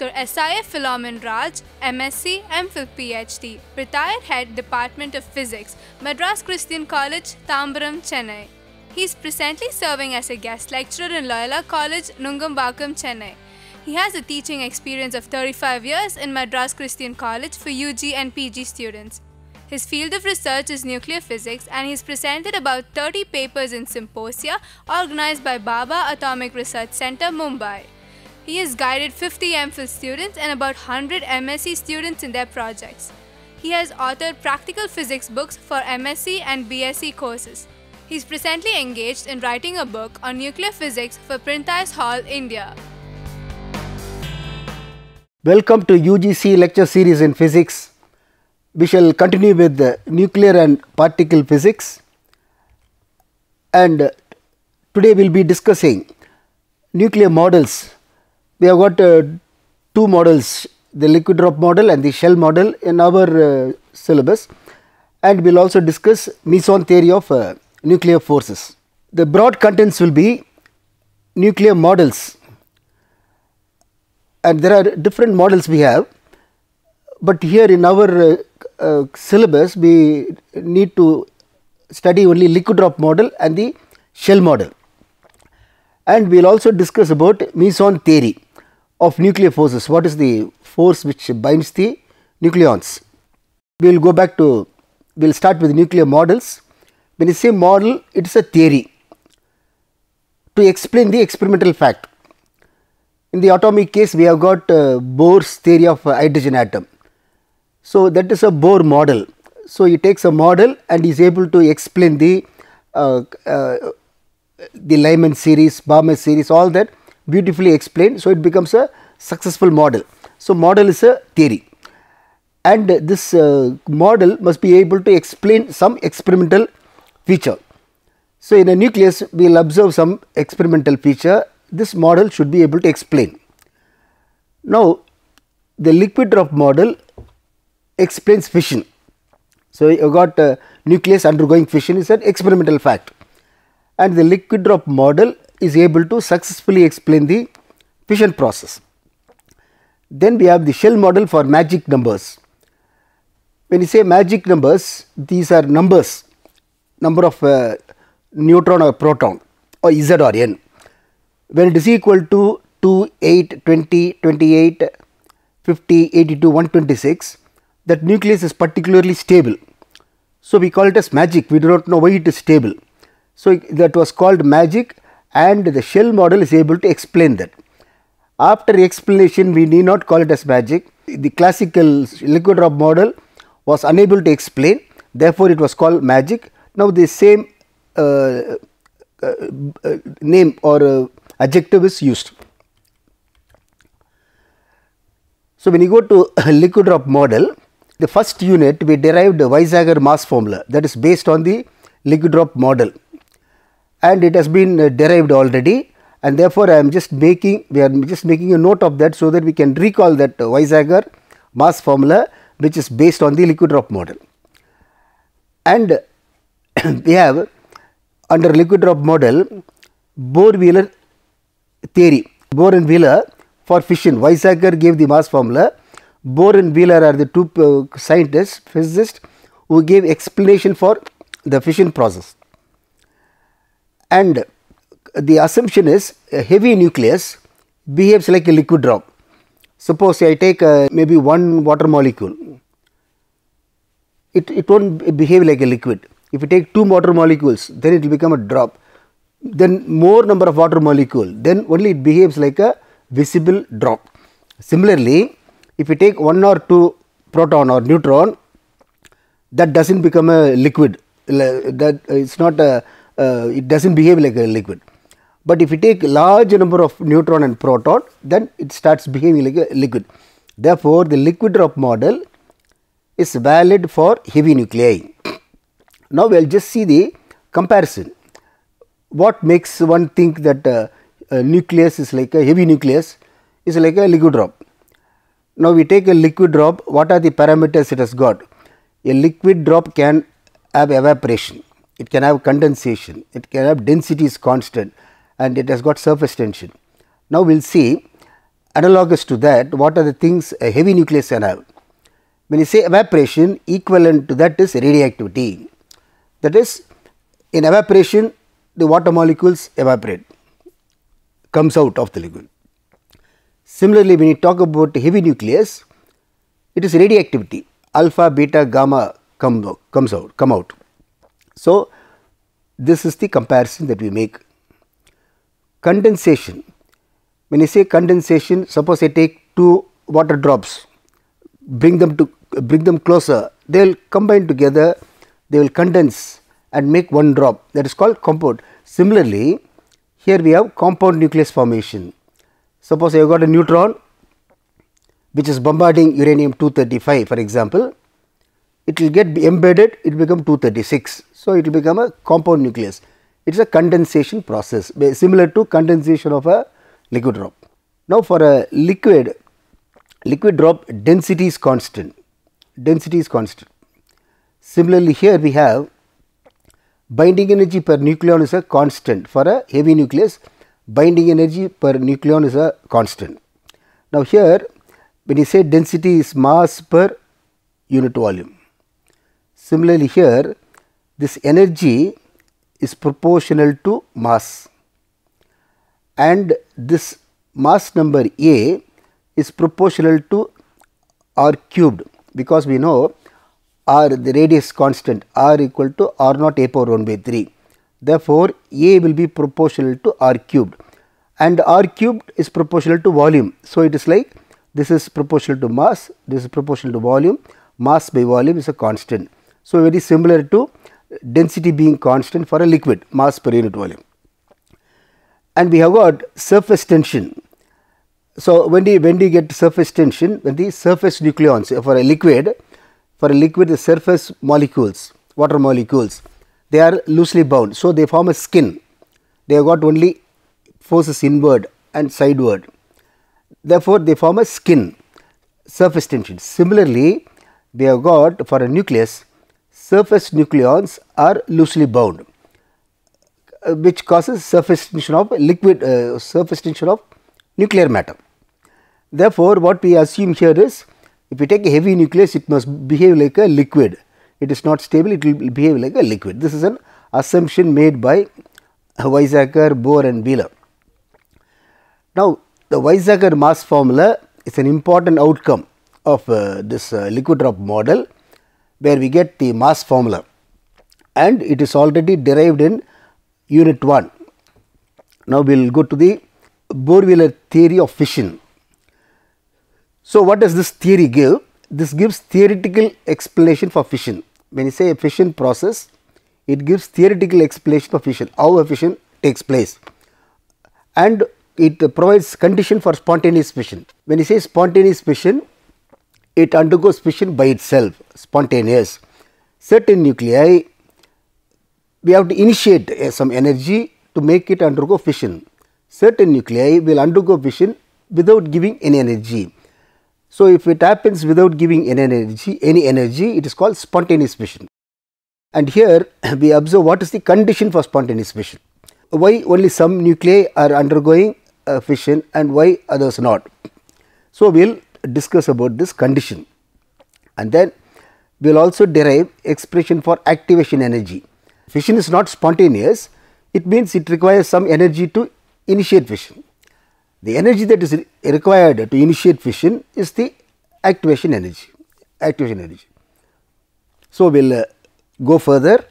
Dr. S.I.F. Philomen Raj, MSc, MPhil PhD, retired Head Department of Physics, Madras Christian College, Tambaram, Chennai. He is presently serving as a guest lecturer in Loyola College, Nungambakkam, Chennai. He has a teaching experience of 35 years in Madras Christian College for UG and PG students. His field of research is nuclear physics, and he has presented about 30 papers in symposia organized by Baba Atomic Research Center, Mumbai. He has guided 50 MPhil students and about 100 MSc students in their projects. He has authored practical physics books for MSc and BSc courses. He is presently engaged in writing a book on nuclear physics for Printers Hall, India. Welcome to UGC lecture series in physics. We shall continue with the nuclear and particle physics, and today we will be discussing nuclear models. We have got two models, the liquid drop model and the shell model in our syllabus, and we will also discuss meson theory of nuclear forces. The broad contents will be nuclear models, and there are different models we have, but here in our syllabus we need to study only liquid drop model and the shell model, and we will also discuss about meson theory of nuclear forces. What is the force which binds the nucleons? We will go back to, we will start with nuclear models. When you say model, it is a theory to explain the experimental fact. In the atomic case, we have got Bohr's theory of hydrogen atom. So that is a Bohr model. So he takes a model and is able to explain the Lyman series, Balmer series, all that beautifully explained. So it becomes a successful model. So model is a theory, and this model must be able to explain some experimental feature. So in a nucleus we will observe some experimental feature. This model should be able to explain. Now the liquid drop model explains fission. So you got nucleus undergoing fission is an experimental fact, and the liquid drop model is able to successfully explain the fission process. Then we have the shell model for magic numbers. When you say magic numbers, these are numbers, number of neutron or proton or Z or N. When it is equal to 2, 8, 20, 28, 50, 82, 126, that nucleus is particularly stable. So we call it as magic. We do not know why it is stable. So that was called magic, and the shell model is able to explain that. After explanation, we need not call it as magic. The classical liquid drop model was unable to explain, therefore it was called magic. Now the same name or adjective is used. So when you go to liquid drop model, the first unit we derived the Weizsäcker mass formula, that is based on the liquid drop model, and it has been derived already, and therefore I am just making, we are just making a note of that so that we can recall that Weizsäcker mass formula which is based on the liquid drop model. And we have under liquid drop model Bohr-Wheeler theory. Bohr and Wheeler for fission. Weizsäcker gave the mass formula. Bohr and Wheeler are the two scientists, physicists, who gave explanation for the fission process. And the assumption is a heavy nucleus behaves like a liquid drop. Suppose I take maybe one water molecule, it will not behave like a liquid. If you take two water molecules, then it will become a drop. Then more number of water molecule, then only it behaves like a visible drop. Similarly, if you take one or two proton or neutron, that does not become a liquid. That it's not a it does not behave like a liquid. But if you take large number of neutron and proton, then it starts behaving like a liquid. Therefore, the liquid drop model is valid for heavy nuclei. Now we will just see the comparison. What makes one think that a nucleus is like a heavy nucleus is like a liquid drop? Now we take a liquid drop, what are the parameters it has got? A liquid drop can have evaporation, it can have condensation, it can have density is constant, and it has got surface tension. Now we will see analogous to that, what are the things a heavy nucleus can have? When you say evaporation, equivalent to that is radioactivity. That is, in evaporation, the water molecules evaporate, comes out of the liquid. Similarly, when you talk about heavy nucleus, it is radioactivity, alpha, beta, gamma come out. So, this is the comparison that we make. Condensation. When you say condensation, suppose I take two water drops, bring them closer, they will combine together, they will condense and make one drop, that is called compound. Similarly, here we have compound nucleus formation. Suppose I have got a neutron which is bombarding uranium-235, for example, it will get embedded, it will become 236. So, it will become a compound nucleus. It is a condensation process similar to condensation of a liquid drop. Now, for a liquid drop, density is constant. Similarly, here we have binding energy per nucleon is a constant. For a heavy nucleus, binding energy per nucleon is a constant. Now, here when you say density is mass per unit volume. Similarly, here this energy is proportional to mass, and this mass number A is proportional to r cubed, because we know r, the radius constant, r equal to r naught a power 1 by 3. Therefore, A will be proportional to r cubed, and r cubed is proportional to volume. So, it is like this is proportional to mass, this is proportional to volume, mass by volume is a constant. So, very similar to density being constant for a liquid, mass per unit volume. And we have got surface tension. So, when do you get surface tension? When the surface nucleons for a liquid the surface molecules, water molecules, they are loosely bound. So, they form a skin, they have got only forces inward and sideward. Therefore, they form a skin, surface tension. Similarly, we have got for a nucleus, surface nucleons are loosely bound, which causes surface tension of surface tension of nuclear matter. Therefore, what we assume here is, if we take a heavy nucleus, it must behave like a liquid. It is not stable, it will behave like a liquid. This is an assumption made by Weizsäcker, Bohr and Wheeler. Now, the Weizsäcker mass formula is an important outcome of this liquid drop model, where we get the mass formula, and it is already derived in unit 1. Now, we will go to the Bohr-Wheeler theory of fission. So, what does this theory give? This gives theoretical explanation for fission. When you say a fission process, it gives theoretical explanation for fission, how a fission takes place, and it provides condition for spontaneous fission. When you say spontaneous fission, it undergoes fission by itself, spontaneous. Certain nuclei, we have to initiate some energy to make it undergo fission. Certain nuclei will undergo fission without giving any energy. So, if it happens without giving any energy, it is called spontaneous fission. And here we observe what is the condition for spontaneous fission. Why only some nuclei are undergoing fission and why others not. So, we will discuss about this condition, and then we will also derive expression for activation energy. Fission is not spontaneous, it means it requires some energy to initiate fission. The energy that is required to initiate fission is the activation energy. So, we will go further.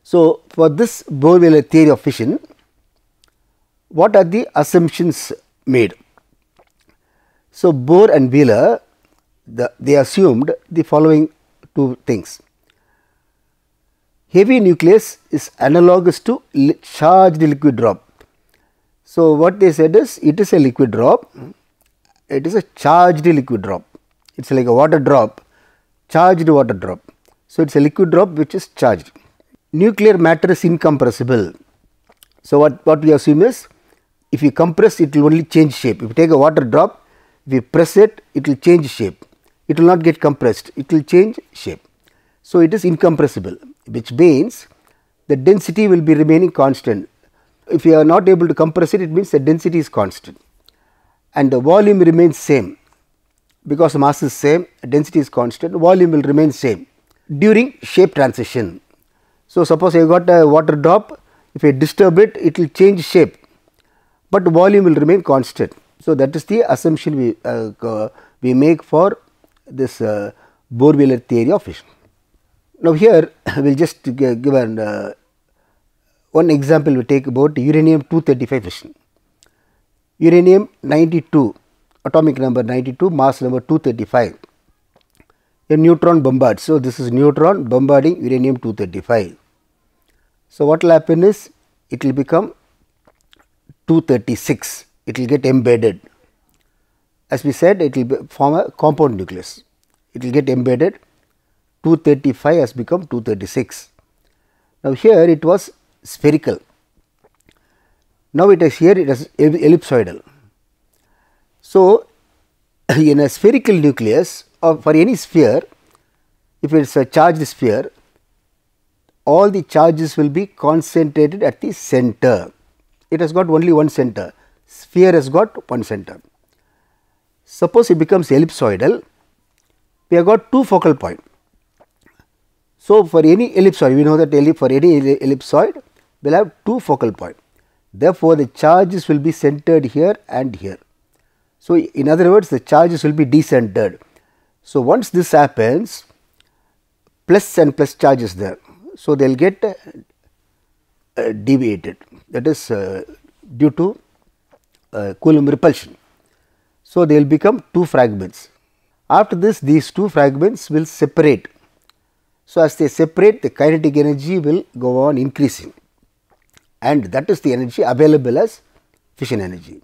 So, for this Bohr-Wheeler theory of fission, what are the assumptions made? So, Bohr and Wheeler, they assumed the following two things. Heavy nucleus is analogous to charged liquid drop. So, what they said is, it is a liquid drop, it is a charged liquid drop, it is like a water drop, charged water drop. So, it is a liquid drop which is charged. Nuclear matter is incompressible. So, what we assume is, if you compress, it will only change shape. If you take a water drop, if you press it, it will change shape, it will not get compressed, it will change shape. So, it is incompressible, which means the density will be remaining constant. If you are not able to compress it, it means the density is constant. and the volume remains same, because the mass is same, density is constant, volume will remain same during shape transition. So, suppose I got a water drop, if I disturb it, it will change shape, but volume will remain constant. So, that is the assumption we make for this Bohr-Wheeler theory of fission. Now, here we will just give one example we take about uranium-235 fission. Uranium 92, atomic number 92, mass number 235, a neutron bombards. So, this is neutron bombarding uranium-235. So, what will happen is it will become 236, it will get embedded. As we said, it will form a compound nucleus, it will get embedded. 235 has become 236. Now, here it was spherical, now it is here it is ellipsoidal. So, in a spherical nucleus or for any sphere, if it is a charged sphere, all the charges will be concentrated at the center. It has got only one center, sphere has got one center. Suppose it becomes ellipsoidal, we have got two focal points. So, for any ellipsoid, we know that for any ellipsoid we will have two focal points. Therefore, the charges will be centered here and here. So, in other words, the charges will be decentered. So, once this happens, plus and plus charges there. So, they will get deviated, that is due to Coulomb repulsion. So, they will become two fragments. After this, these two fragments will separate. So, as they separate, the kinetic energy will go on increasing, and that is the energy available as fission energy.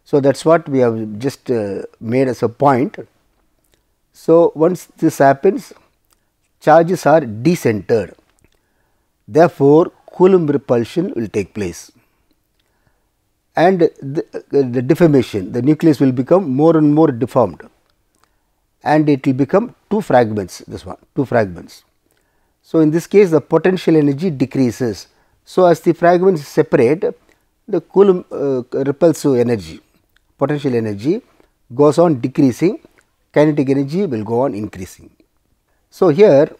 So, that is what we have just made as a point. So, once this happens, charges are decentered, therefore, Coulomb repulsion will take place, and the deformation, the nucleus will become more and more deformed, and it will become two fragments, this one, two fragments. So, in this case the potential energy decreases. So, as the fragments separate, the Coulomb repulsive energy, potential energy goes on decreasing, kinetic energy will go on increasing. So, here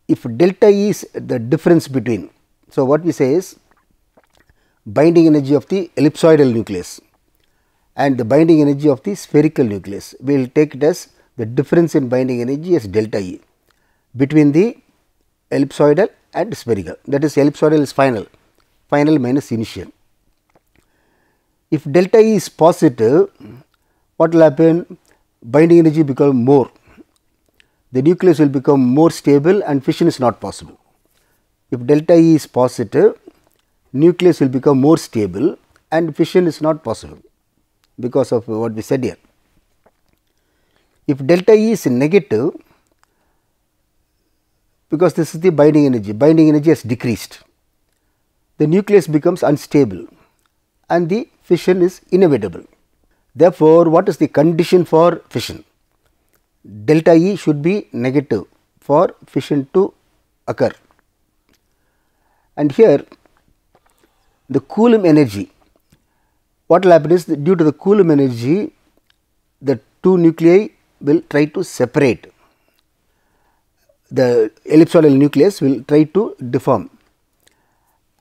if delta E is the difference between, so what we say is binding energy of the ellipsoidal nucleus and the binding energy of the spherical nucleus, we will take it as the difference in binding energy as delta E between the ellipsoidal and spherical, that is ellipsoidal is final, final minus initial. If delta E is positive, what will happen? Binding energy become more, the nucleus will become more stable and fission is not possible. If delta E is positive, nucleus will become more stable and fission is not possible because of what we said here. If delta E is negative, because this is the binding energy has decreased, the nucleus becomes unstable and the fission is inevitable. Therefore, what is the condition for fission? Delta E should be negative for fission to occur. And here the Coulomb energy, what will happen is due to the Coulomb energy, the two nuclei will try to separate. The ellipsoidal nucleus will try to deform,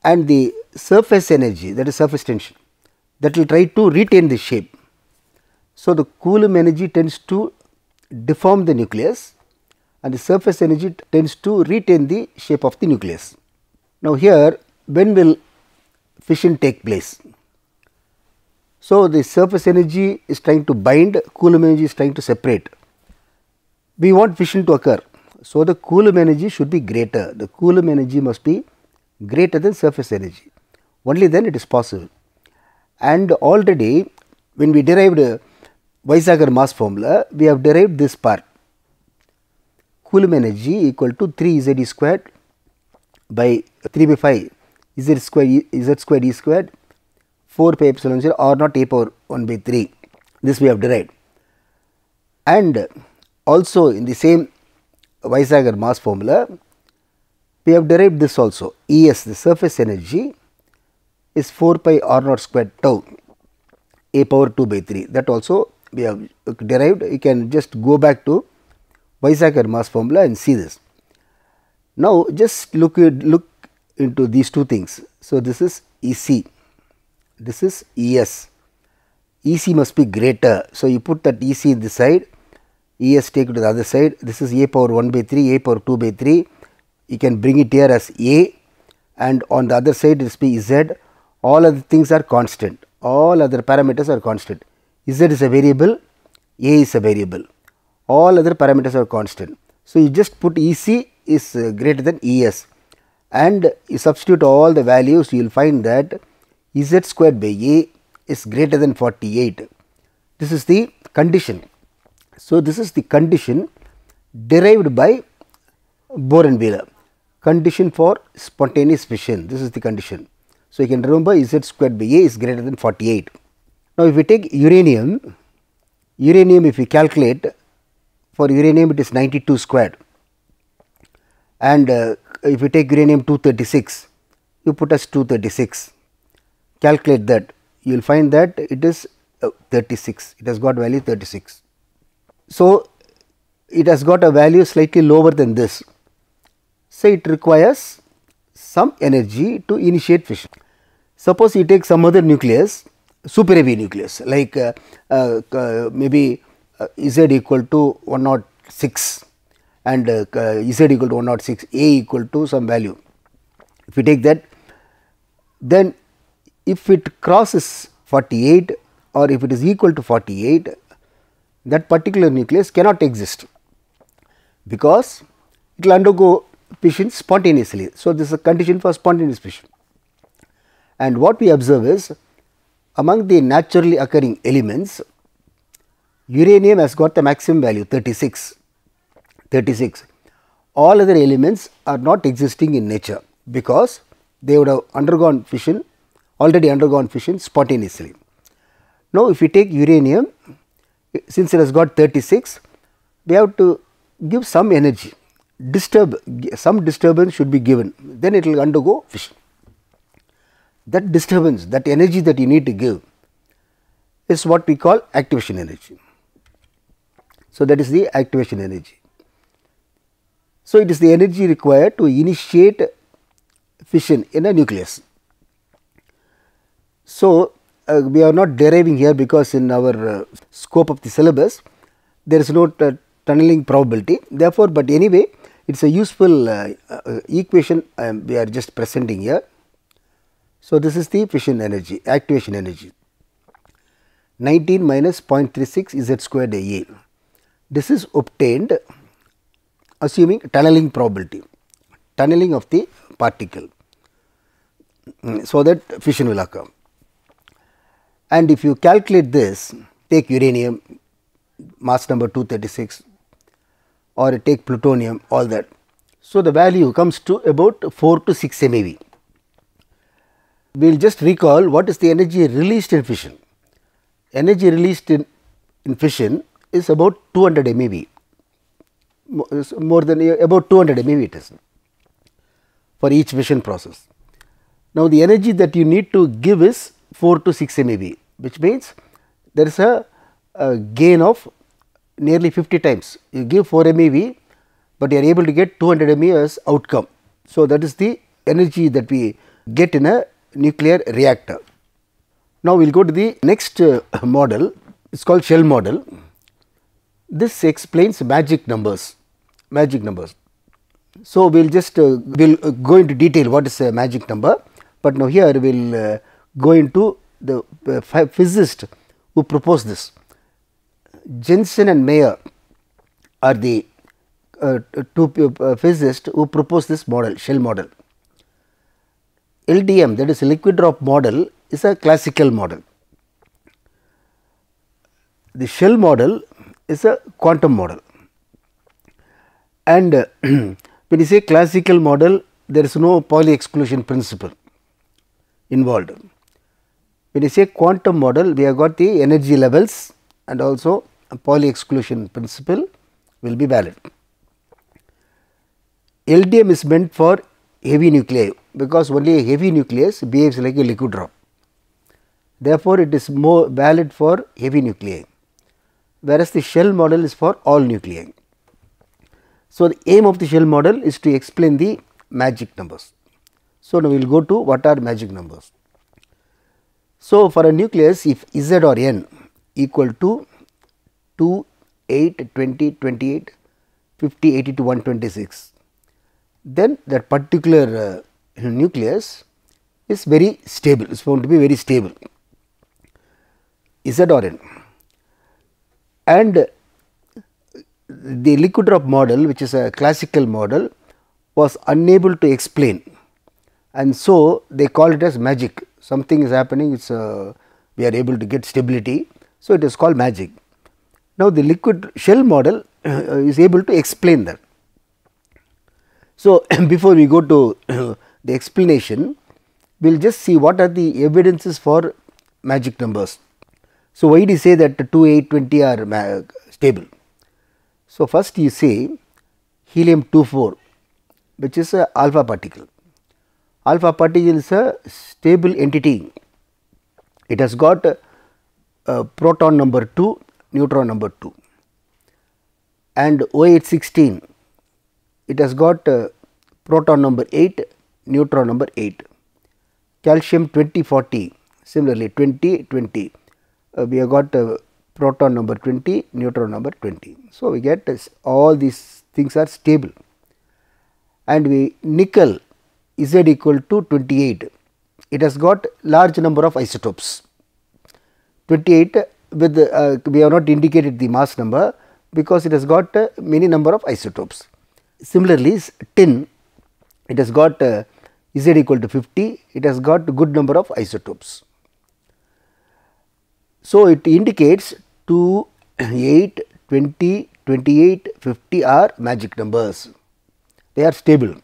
and the surface energy, that is surface tension, that will try to retain the shape. So, the Coulomb energy tends to deform the nucleus and the surface energy tends to retain the shape of the nucleus. Now, here when will fission take place? So, the surface energy is trying to bind, Coulomb energy is trying to separate. We want fission to occur. So, the Coulomb energy should be greater, the Coulomb energy must be greater than surface energy, only then it is possible. And already when we derived Weizsäcker mass formula, we have derived this part, Coulomb energy equal to 3 Z squared by 3 by 5 Z squared E squared 4 pi epsilon 0 or not a power 1 by 3, this we have derived. And also in the same Weizsäcker mass formula, we have derived this also, Es, the surface energy is 4 pi r naught squared tau A power 2 by 3. That also we have derived. You can just go back to Weizsäcker mass formula and see this. Now just look into these two things. So this is EC, this is ES. EC must be greater. So you put that EC in this side, ES take it to the other side. This is A power 1 by 3, A power 2 by 3. You can bring it here as A, and on the other side it must be Z. All other things are constant. All other parameters are constant. Z is a variable, A is a variable. All other parameters are constant. So you just put EC is greater than ES, and you substitute all the values, you will find that Z squared by A is greater than 48. This is the condition. So this is the condition derived by Bohr and Wheeler. Condition for spontaneous fission. This is the condition. So you can remember Z squared by A is greater than 48. Now if we take uranium, if we calculate, for uranium it is 92 squared, and if you take uranium 236, you put as 236, calculate that, you will find that it is 36, it has got value 36. So it has got a value slightly lower than this. So it requires some energy to initiate fission. Suppose you take some other nucleus, super heavy nucleus, like maybe Z equal to 106 and Z equal to 106, A equal to some value. If you take that, then if it crosses 48 or if it is equal to 48, that particular nucleus cannot exist, because it will undergo fission spontaneously. So this is a condition for spontaneous fission. And what we observe is, among the naturally occurring elements, uranium has got the maximum value 36. All other elements are not existing in nature, because they would have already undergone fission spontaneously. Now if we take uranium, since it has got 36, we have to give some energy, some disturbance should be given, then it will undergo fission. That disturbance, that energy that you need to give is what we call activation energy. So that is the activation energy. So it is the energy required to initiate fission in a nucleus. So we are not deriving here, because in our scope of the syllabus there is no tunneling probability. Therefore, but anyway it is a useful equation we are just presenting here. So this is the fission energy, activation energy, 19 minus 0.36 Z squared A. This is obtained assuming tunneling probability, tunneling of the particle, so that fission will occur. And if you calculate this, take uranium mass number 236 or take plutonium, all that. So the value comes to about 4 to 6 MeV. We will just recall what is the energy released in fission. Energy released in fission is about 200 MeV, more than about 200 MeV it is for each fission process. Now the energy that you need to give is 4 to 6 MeV, which means there is a gain of nearly 50 times. You give 4 MeV, but you are able to get 200 MeV as outcome. So that is the energy that we get in a nuclear reactor. Now we will go to the next model, it is called shell model. This explains magic numbers. So we will just we'll go into detail what is a magic number, but now here we will go into the physicist who proposed this. Jensen and Mayer are the two physicists who proposed this model, shell model. LDM, that is liquid drop model, is a classical model. The shell model is a quantum model, and when you say classical model, there is no Pauli exclusion principle involved. When you say quantum model, we have got the energy levels, and also a Pauli exclusion principle will be valid. LDM is meant for heavy nuclei, because only a heavy nucleus behaves like a liquid drop. Therefore, it is more valid for heavy nuclei, whereas the shell model is for all nuclei. So, the aim of the shell model is to explain the magic numbers. So, now we will go to what are magic numbers. So, for a nucleus, if Z or N equal to 2, 8, 20, 28, 50, 80 to 126, then that particular nucleus is very stable, is found to be very stable, Z or N. And the liquid drop model, which is a classical model, was unable to explain, and so they call it as magic. Something is happening, it's we are able to get stability, so it is called magic. Now, the liquid shell model is able to explain that. So, before we go to the explanation, we will just see what are the evidences for magic numbers. So, why do you say that 2, 8, 20 are stable? So, first you say helium-24, which is a alpha particle. Alpha particle is a stable entity. It has got proton number 2, neutron number 2, and OH 16, it has got proton number 8, neutron number 8. Calcium 2040, similarly 20, 20, we have got proton number 20, neutron number 20. So, we get all these things are stable, and we nickel Z equal to 28, it has got large number of isotopes. 28 with we have not indicated the mass number because it has got many number of isotopes. Similarly, tin, it has got Z equal to 50, it has got good number of isotopes. So, it indicates 2, 8, 20, 28, 50 are magic numbers, they are stable.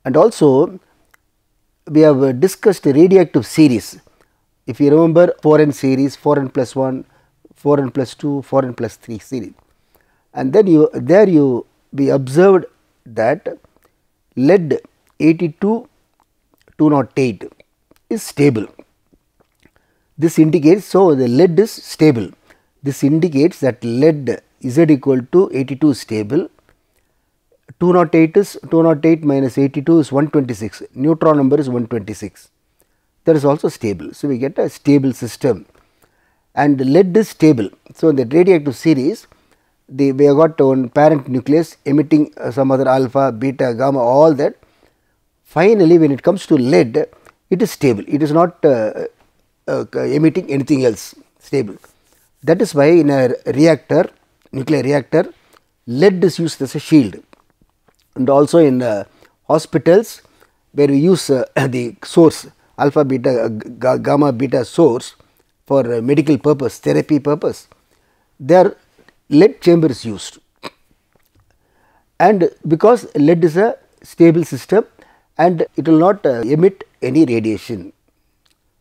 And also we have discussed radioactive series. If you remember 4n series, 4n plus 1, 4n plus 2, 4n plus 3 series, and then we observed that lead 82-208 is stable. This indicates, so the lead is stable. This indicates that lead Z equal to 82 is stable. 208 minus 82 is 126, neutron number is 126, that is also stable. So, we get a stable system, and lead is stable. So, in the radioactive series, we have got one parent nucleus emitting some other alpha, beta, gamma, all that. Finally, when it comes to lead, it is stable, it is not emitting anything else, stable. That is why in a reactor, nuclear reactor, lead is used as a shield. And also in hospitals, where we use the source alpha, beta, gamma, beta source for medical purpose, therapy purpose, there lead chamber is used, and because lead is a stable system and it will not emit any radiation.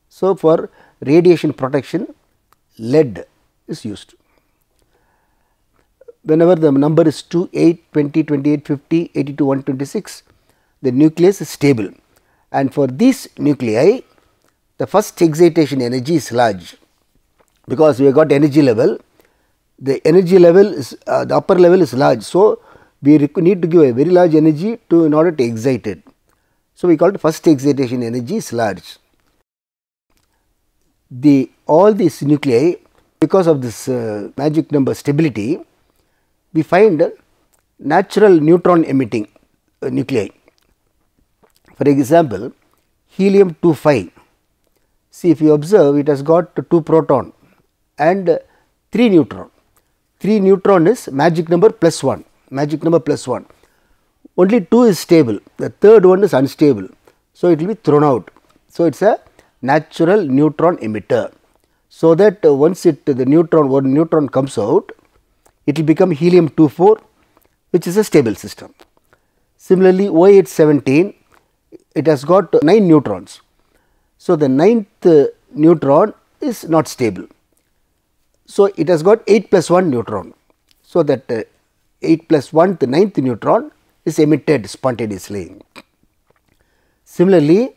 So, for radiation protection, lead is used. Whenever the number is 2, 8, 20, 28, 50, 80 to 126, the nucleus is stable, and for these nuclei the first excitation energy is large, because we have got energy level, the energy level is the upper level is large. So, we need to give a very large energy in order to excite it. So, we call it first excitation energy is large. All these nuclei, because of this magic number stability, we find natural neutron emitting nuclei. For example, helium-25, see if you observe, it has got 2 proton and 3 neutron. 3 neutron is magic number plus 1, magic number plus 1. Only 2 is stable, the third one is unstable. So, it will be thrown out. So, it is a natural neutron emitter. So, that once the neutron comes out, it will become helium-24, which is a stable system. Similarly, OH 17, it has got 9 neutrons. So, the 9th neutron is not stable. So, it has got 8 plus 1 neutron. So, that 8 plus 1, the 9th neutron is emitted spontaneously. Similarly,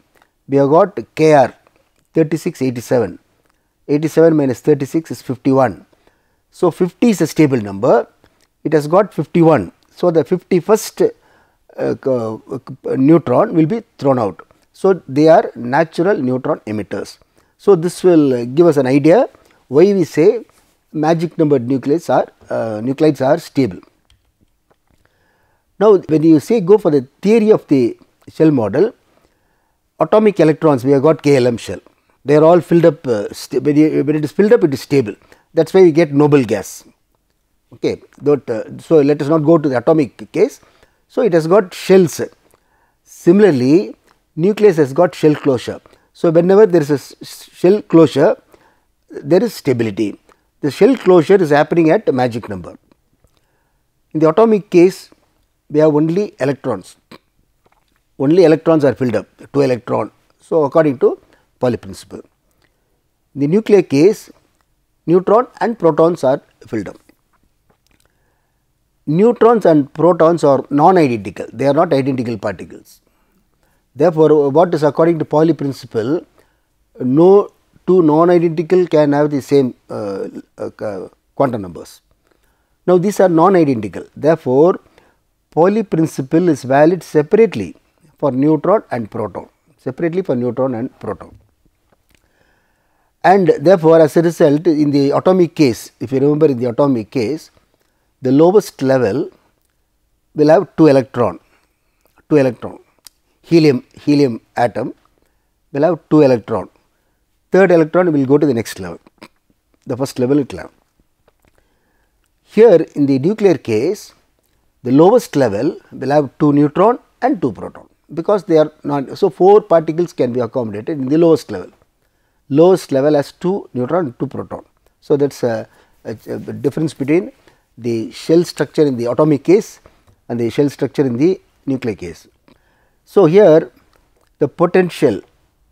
we have got Kr. 36, 87. 87 minus 36 is 51. So, 50 is a stable number, it has got 51. So, the 51st neutron will be thrown out. So, they are natural neutron emitters. So, this will give us an idea why we say magic number nuclides are stable. Now, when you say go for the theory of the shell model, atomic electrons, we have got KLM shell, they are all filled up, when it is filled up it is stable, that is why we get noble gas. Okay. So, let us not go to the atomic case. So, it has got shells. Similarly, nucleus has got shell closure. So, whenever there is a shell closure, there is stability. The shell closure is happening at magic number. In the atomic case, we have only electrons. Only electrons are filled up, 2 electron. So, according to Pauli principle. In the nuclear case, neutron and protons are filled up. Neutrons and protons are non-identical, they are not identical particles. Therefore, what is according to Pauli principle, no two non-identical can have the same quantum numbers. Now, these are non-identical, therefore, Pauli principle is valid separately for neutron and proton, and therefore, as a result in the atomic case, if you remember in the atomic case, the lowest level will have 2 electron, helium atom will have 2 electron, third electron will go to the next level, the first level it will have. Here in the nuclear case, the lowest level will have 2 neutron and 2 proton, because they are not, so 4 particles can be accommodated in the lowest level. Lowest level has 2 neutron and 2 proton. So, that is a difference between the shell structure in the atomic case and the shell structure in the nuclear case. So, here the potential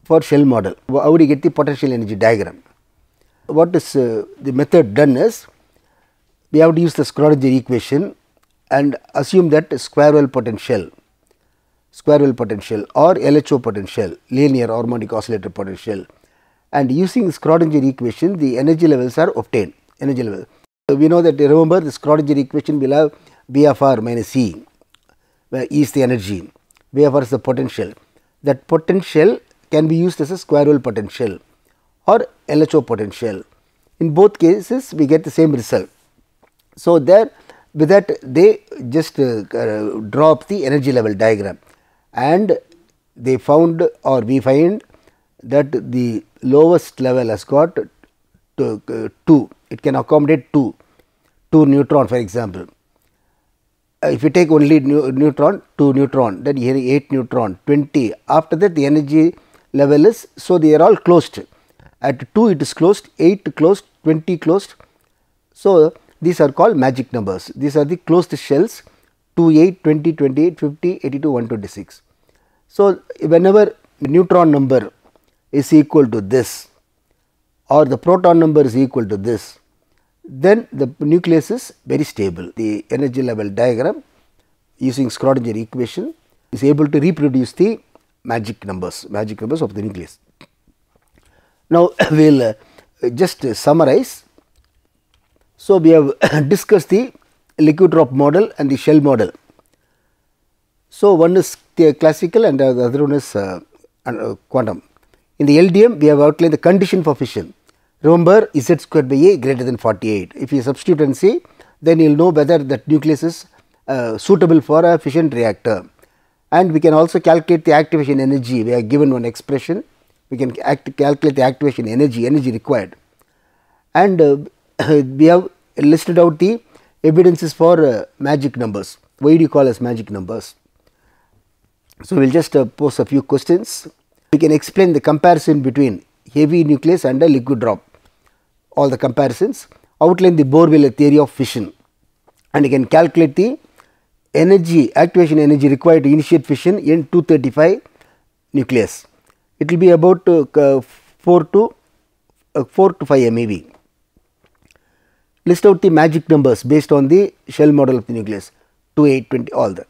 for shell model, how do you get the potential energy diagram? What is the method done is, we have to use the Schrodinger equation and assume that square well potential or LHO potential, linear harmonic oscillator potential, and using Schrodinger equation the energy levels are obtained, energy level. We know that, remember the Schrodinger equation will have V of r minus E, where E is the energy, V of r is the potential. That potential can be used as a square well potential or LHO potential. In both cases we get the same result. So, there with that they just draw up the energy level diagram, and they found, or we find that the lowest level has got 2, it can accommodate 2 neutron for example. If you take only neutron, 2 neutron, then here 8 neutron, 20, after that the energy level is, so they are all closed, at 2 it is closed, 8 closed, 20 closed. So, these are called magic numbers, these are the closed shells 2, 8, 20, 28, 50, 82, 126. So, whenever neutron number is equal to this or the proton number is equal to this, then the nucleus is very stable. The energy level diagram using Schrodinger equation is able to reproduce the magic numbers of the nucleus. Now, we will just summarize. So, we have discussed the liquid drop model and the shell model. So, one is the classical and the other one is quantum. In the LDM, we have outlined the condition for fission. Remember, Z squared by A greater than 48. If you substitute and see, then you will know whether that nucleus is suitable for a fission reactor. And we can also calculate the activation energy. We are given one expression, we can calculate the activation energy required. And we have listed out the evidences for magic numbers. Why do you call as magic numbers? So, we will just pose a few questions. We can explain the comparison between heavy nucleus and a liquid drop, all the comparisons, outline the Bohr-Wheeler theory of fission, and you can calculate the energy, activation energy required to initiate fission in 235 nucleus. It will be about 4 to 5 MeV. List out the magic numbers based on the shell model of the nucleus, 2, 8, 20, all that.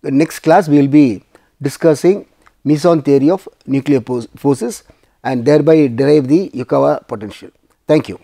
The next class we will be discussing Meson theory of nuclear forces and thereby derive the Yukawa potential. Thank you.